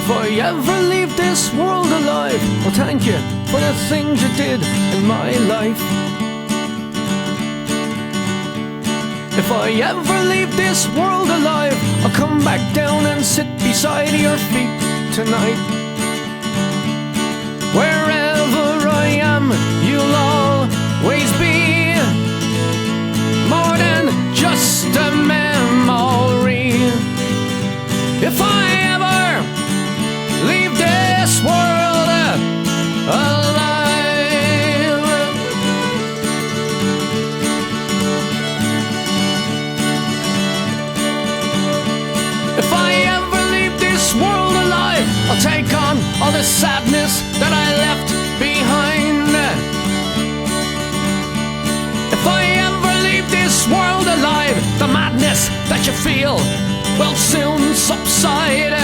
If I ever leave this world alive, well, thank you for the things you did in my life. If I ever leave this world alive, I'll come back down and sit beside your feet tonight. Wherever I am, you'll always be more than just a memory. If I ever leave this world alive, if I ever leave this world alive, I'll take on all the sadness that I left behind. If I ever leave this world alive, the madness that you feel will soon subside.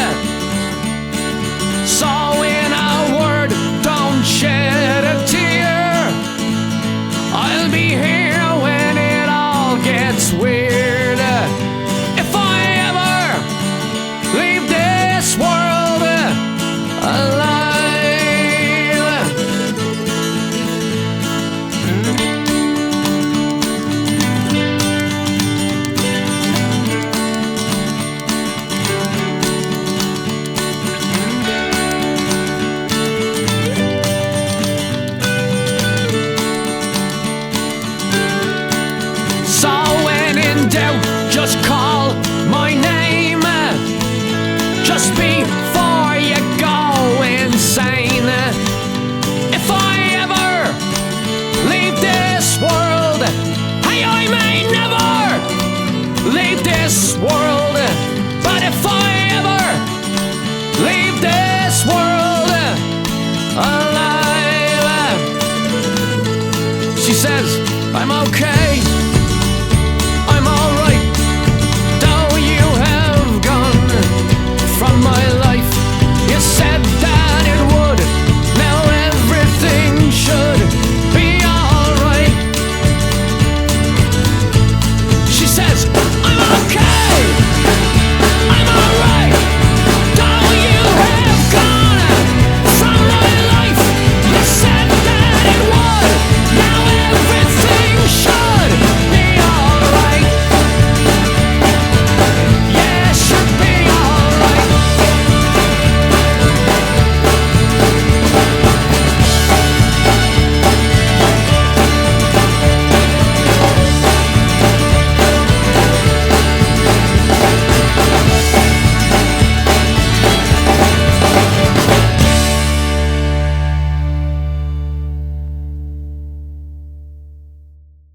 So in a word, don't shed a tear. I'll be here when it all gets weird. If I ever leave this world alive. So when in doubt, just call my name, just before you go insane. If I ever leave this world, hey, I may never leave this world, but if I ever leave this world alive, she says I'm okay.